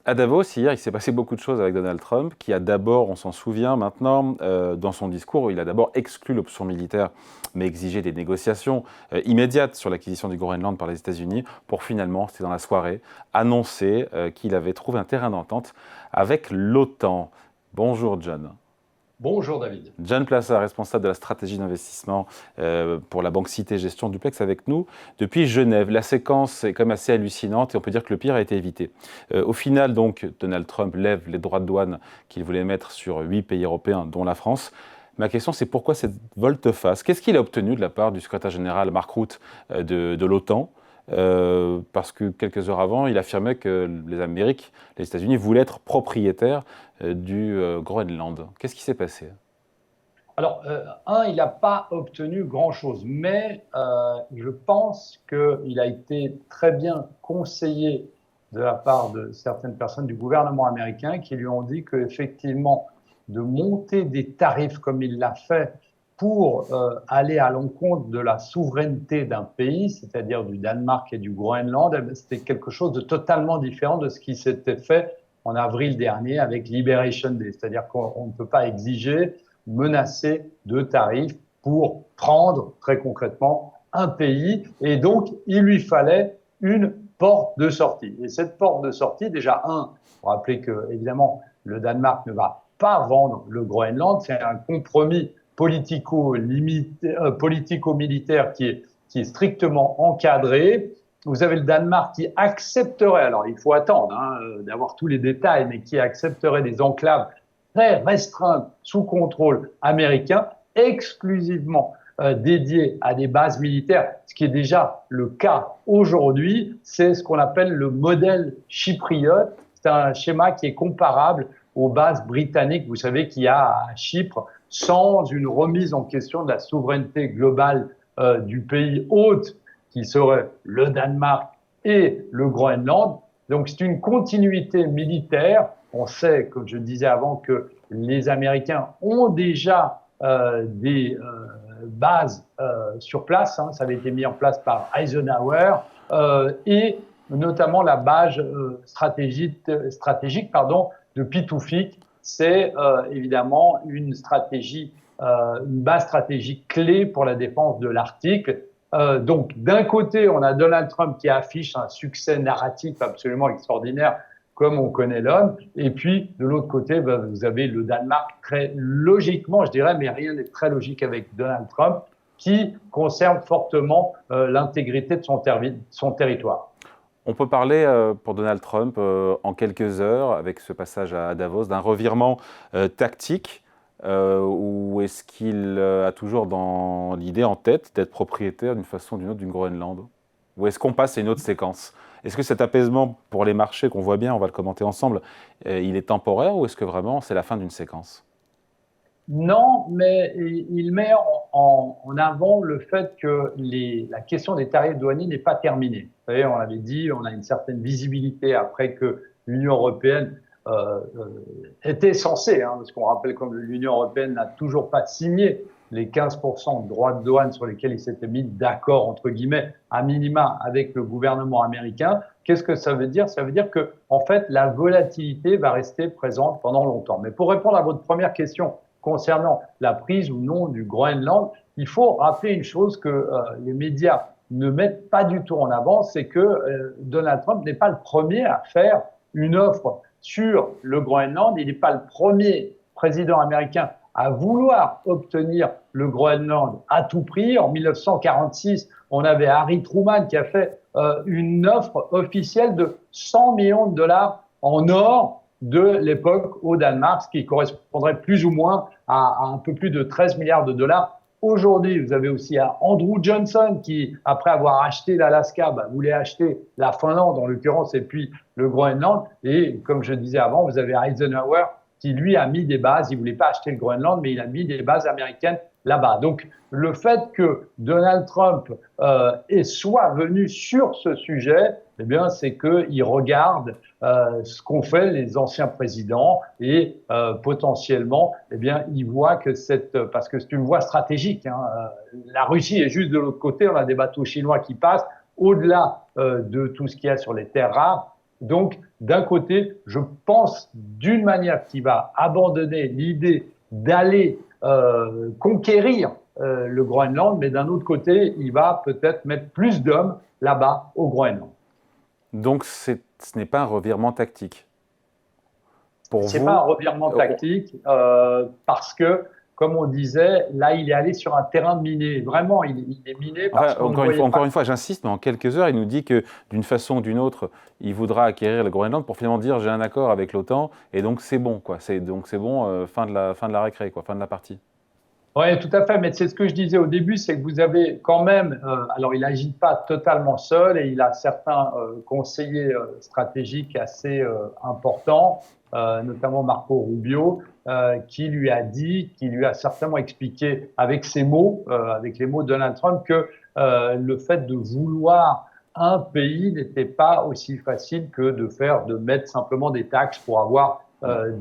À Davos, hier, il s'est passé beaucoup de choses avec Donald Trump, qui a d'abord, on s'en souvient maintenant, dans son discours, il a d'abord exclu l'option militaire, mais exigé des négociations immédiates sur l'acquisition du Groenland par les États-Unis, pour finalement, c'était dans la soirée, annoncer qu'il avait trouvé un terrain d'entente avec l'OTAN. Bonjour John. Bonjour David. John Plaza, responsable de la stratégie d'investissement pour la Banque Cité Gestion Duplex avec nous depuis Genève. La séquence est quand même assez hallucinante et on peut dire que le pire a été évité. Au final, donc, Donald Trump lève les droits de douane qu'il voulait mettre sur 8 pays européens, dont la France. Ma question, c'est pourquoi cette volte-face? Qu'est-ce qu'il a obtenu de la part du secrétaire général Mark Rutte de l'OTAN? Parce que quelques heures avant, il affirmait que les États-Unis voulaient être propriétaires du Groenland. Qu'est-ce qui s'est passé? Alors, il n'a pas obtenu grand-chose, mais je pense qu'il a été très bien conseillé de la part de certaines personnes du gouvernement américain qui lui ont dit qu'effectivement, de monter des tarifs comme il l'a fait pour aller à l'encontre de la souveraineté d'un pays, c'est-à-dire du Danemark et du Groenland, c'était quelque chose de totalement différent de ce qui s'était fait en avril dernier avec Liberation Day. C'est-à-dire qu'on ne peut pas exiger, menacer de tarifs pour prendre très concrètement un pays. Et donc, il lui fallait une porte de sortie. Et cette porte de sortie, déjà, pour rappeler que, évidemment, le Danemark ne va pas vendre le Groenland, c'est un compromis politico-militaire qui est strictement encadré. Vous avez le Danemark qui accepterait, alors il faut attendre d'avoir tous les détails, mais qui accepterait des enclaves très restreintes sous contrôle américain, exclusivement dédiées à des bases militaires, ce qui est déjà le cas aujourd'hui. C'est ce qu'on appelle le modèle chypriote. C'est un schéma qui est comparable aux bases britanniques, vous savez, qu'il y a à Chypre, sans une remise en question de la souveraineté globale du pays hôte, qui serait le Danemark et le Groenland. Donc c'est une continuité militaire. On sait, comme je disais avant, que les Américains ont déjà des bases sur place. Ça avait été mis en place par Eisenhower et notamment la base stratégique de Pituffik. C'est évidemment une base stratégique clé pour la défense de l'Arctique. Donc, d'un côté, on a Donald Trump qui affiche un succès narratif absolument extraordinaire, comme on connaît l'homme. Et puis, de l'autre côté, vous avez le Danemark, très logiquement, je dirais, mais rien n'est très logique avec Donald Trump, qui conserve fortement l'intégrité de son territoire. On peut parler pour Donald Trump en quelques heures, avec ce passage à Davos, d'un revirement tactique ou est-ce qu'il a toujours dans l'idée en tête d'être propriétaire d'une façon ou d'une autre du Groenland? Ou est-ce qu'on passe à une autre séquence? Est-ce que cet apaisement pour les marchés qu'on voit bien, on va le commenter ensemble, il est temporaire ou est-ce que vraiment c'est la fin d'une séquence? Non, mais il met en avant le fait que la question des tarifs douaniers n'est pas terminée. Vous savez, on l'avait dit, on a une certaine visibilité après que l'Union européenne était censée, parce qu'on rappelle que l'Union européenne n'a toujours pas signé les 15% de droits de douane sur lesquels il s'était mis d'accord, entre guillemets, à minima avec le gouvernement américain. Qu'est-ce que ça veut dire? Ça veut dire que, en fait, la volatilité va rester présente pendant longtemps. Mais pour répondre à votre première question, concernant la prise ou non du Groenland, il faut rappeler une chose que les médias ne mettent pas du tout en avant, c'est que Donald Trump n'est pas le premier à faire une offre sur le Groenland. Il n'est pas le premier président américain à vouloir obtenir le Groenland à tout prix. En 1946, on avait Harry Truman qui a fait une offre officielle de 100 millions de dollars en or de l'époque au Danemark, ce qui correspondrait plus ou moins à un peu plus de 13 milliards de dollars. Aujourd'hui, vous avez aussi Andrew Johnson qui, après avoir acheté l'Alaska, voulait acheter la Finlande en l'occurrence et puis le Groenland. Et comme je disais avant, vous avez Eisenhower qui lui a mis des bases. Il voulait pas acheter le Groenland, mais il a mis des bases américaines là-bas. Donc le fait que Donald Trump soit venu sur ce sujet, eh bien, c'est qu'il regarde ce qu'ont fait les anciens présidents et potentiellement, eh bien, il voit que parce que c'est une voie stratégique. La Russie est juste de l'autre côté. On a des bateaux chinois qui passent au-delà de tout ce qu'il y a sur les terres rares. Donc, d'un côté, je pense d'une manière qu'il va abandonner l'idée d'aller conquérir le Groenland, mais d'un autre côté, il va peut-être mettre plus d'hommes là-bas au Groenland. Donc ce n'est pas un revirement tactique pour C'est pas un vous. revirement tactique parce que, comme on disait, là, il est allé sur un terrain miné. Vraiment, il est miné parce Enfin, qu'on ne voyait encore pas. une fois, j'insiste, mais en quelques heures, il nous dit que d'une façon ou d'une autre, il voudra acquérir le Groenland pour finalement dire j'ai un accord avec l'OTAN et donc c'est bon, quoi. Donc c'est bon, fin de la récré, quoi, fin de la partie. Oui, tout à fait. Mais c'est ce que je disais au début, c'est que vous avez quand même, alors il n'agit pas totalement seul et il a certains conseillers stratégiques assez importants, notamment Marco Rubio, qui lui a dit, qui lui a certainement expliqué avec ses mots, avec les mots de Donald Trump, que le fait de vouloir un pays n'était pas aussi facile que de mettre simplement des taxes pour avoir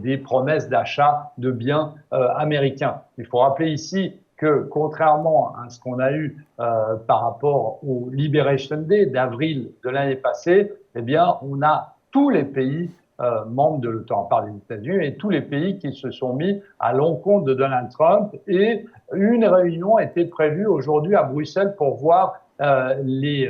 des promesses d'achat de biens américains. Il faut rappeler ici que contrairement à ce qu'on a eu par rapport au Liberation Day d'avril de l'année passée, eh bien, on a tous les pays membres de l'OTAN, à part les États-Unis, et tous les pays qui se sont mis à l'encontre de Donald Trump. Et une réunion était prévue aujourd'hui à Bruxelles pour voir les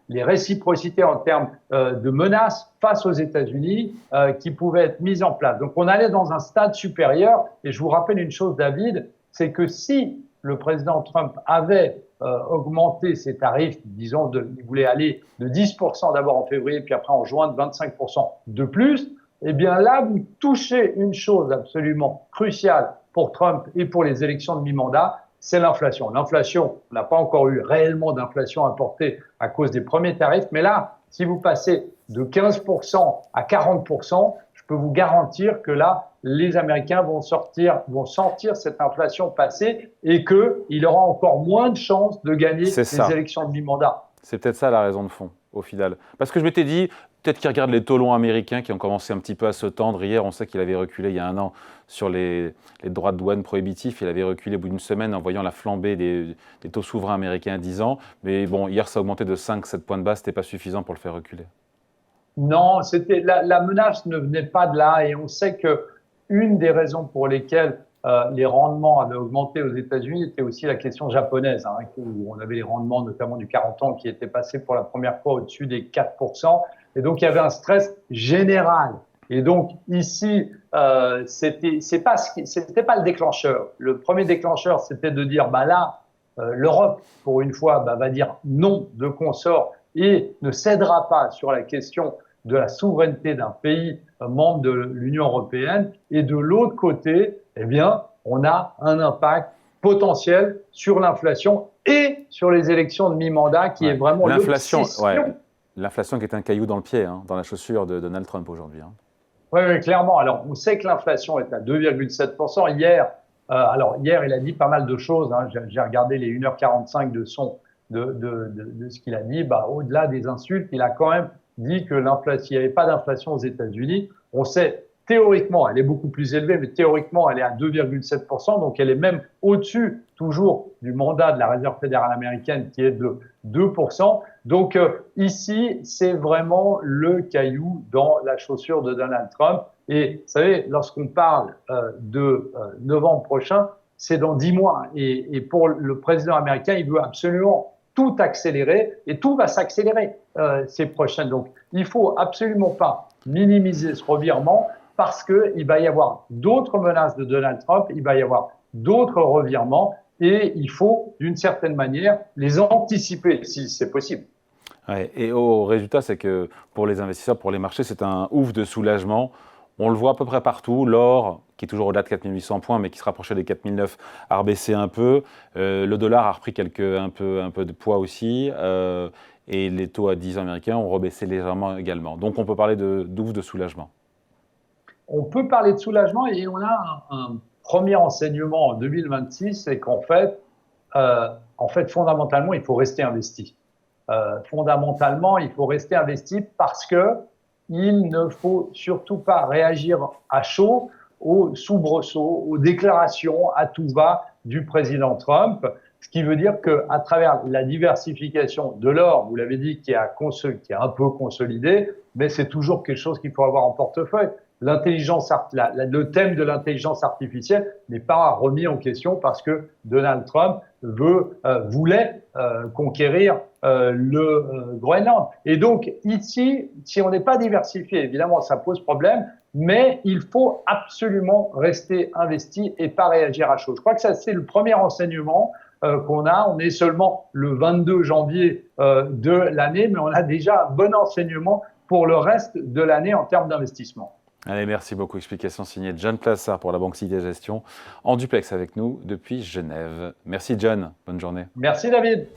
réciprocités en termes de menaces face aux États-Unis qui pouvaient être mises en place. Donc on allait dans un stade supérieur. Et je vous rappelle une chose, David, c'est que si le président Trump avait augmenté ses tarifs, disons, il voulait aller de 10% d'abord en février, puis après en juin de 25% de plus, eh bien là, vous touchez une chose absolument cruciale pour Trump et pour les élections de mi-mandat, c'est l'inflation. L'inflation, on n'a pas encore eu réellement d'inflation importée à cause des premiers tarifs, mais là, si vous passez de 15% à 40%, je peux vous garantir que là, les Américains vont sentir cette inflation passer et qu'il aura encore moins de chances de gagner les élections de mi-mandat. C'est peut-être ça la raison de fond, au final. Parce que je m'étais dit, peut-être qu'il regarde les taux longs américains qui ont commencé un petit peu à se tendre. Hier, on sait qu'il avait reculé il y a un an sur les droits de douane prohibitifs. Il avait reculé au bout d'une semaine en voyant la flambée des taux souverains américains à 10 ans. Mais bon, hier, ça a augmenté de 5-7 points de base. Ce n'était pas suffisant pour le faire reculer. Non, la menace ne venait pas de là. Et on sait que une des raisons pour lesquelles les rendements avaient augmenté aux États-Unis était aussi la question japonaise, hein, où on avait les rendements notamment du 40 ans qui étaient passés pour la première fois au-dessus des 4%. Et donc, il y avait un stress général. Et donc, ici, c'était pas le déclencheur. Le premier déclencheur, c'était de dire, bah là, l'Europe, pour une fois, va dire non de consort et ne cédera pas sur la question de la souveraineté d'un pays membre de l'Union européenne. Et de l'autre côté, eh bien, on a un impact potentiel sur l'inflation et sur les élections de mi-mandat qui est vraiment l'inflation. L'inflation qui est un caillou dans le pied, hein, dans la chaussure de Donald Trump aujourd'hui. Hein. Oui, clairement. Alors, on sait que l'inflation est à 2,7%. Hier, il a dit pas mal de choses. Hein. J'ai regardé les 1h45 de ce qu'il a dit. Bah, au-delà des insultes, il a quand même dit que s'il n'y avait pas d'inflation aux États-Unis, on sait théoriquement, elle est beaucoup plus élevée, mais théoriquement, elle est à 2,7%. Donc, elle est même au-dessus, toujours, du mandat de la Réserve fédérale américaine qui est de 2%. Donc, ici, c'est vraiment le caillou dans la chaussure de Donald Trump. Et vous savez, lorsqu'on parle de novembre prochain, c'est dans 10 mois. Et pour le président américain, il veut absolument tout accélérer et tout va s'accélérer ces prochaines. Donc, il faut absolument pas minimiser ce revirement parce qu'il va y avoir d'autres menaces de Donald Trump, il va y avoir d'autres revirements et il faut, d'une certaine manière, les anticiper si c'est possible. Ouais, et au résultat, c'est que pour les investisseurs, pour les marchés, c'est un ouf de soulagement. On le voit à peu près partout. L'or, qui est toujours au-delà de 4800 points, mais qui se rapprochait des 4009, a rebaissé un peu. Le dollar a repris un peu de poids aussi. Et les taux à 10 ans américains ont rebaissé légèrement également. Donc on peut parler d'ouf de soulagement. On peut parler de soulagement et on a un premier enseignement en 2026, c'est qu'en fait, fondamentalement, il faut rester investi. Fondamentalement, il faut rester investi parce que il ne faut surtout pas réagir à chaud aux soubresauts, aux déclarations à tout va du président Trump. Ce qui veut dire qu'à travers la diversification de l'or, vous l'avez dit, qui est un peu consolidé, mais c'est toujours quelque chose qu'il faut avoir en portefeuille. Le thème de l'intelligence artificielle n'est pas remis en question parce que Donald Trump voulait conquérir le Groenland. Et donc ici, si on n'est pas diversifié, évidemment, ça pose problème, mais il faut absolument rester investi et pas réagir à chaud. Je crois que ça, c'est le premier enseignement qu'on a. On est seulement le 22 janvier de l'année, mais on a déjà un bon enseignement pour le reste de l'année en termes d'investissement. Allez, merci beaucoup. Explication signée John Plassard pour la Banque Cité Gestion, en duplex avec nous depuis Genève. Merci John, bonne journée. Merci David.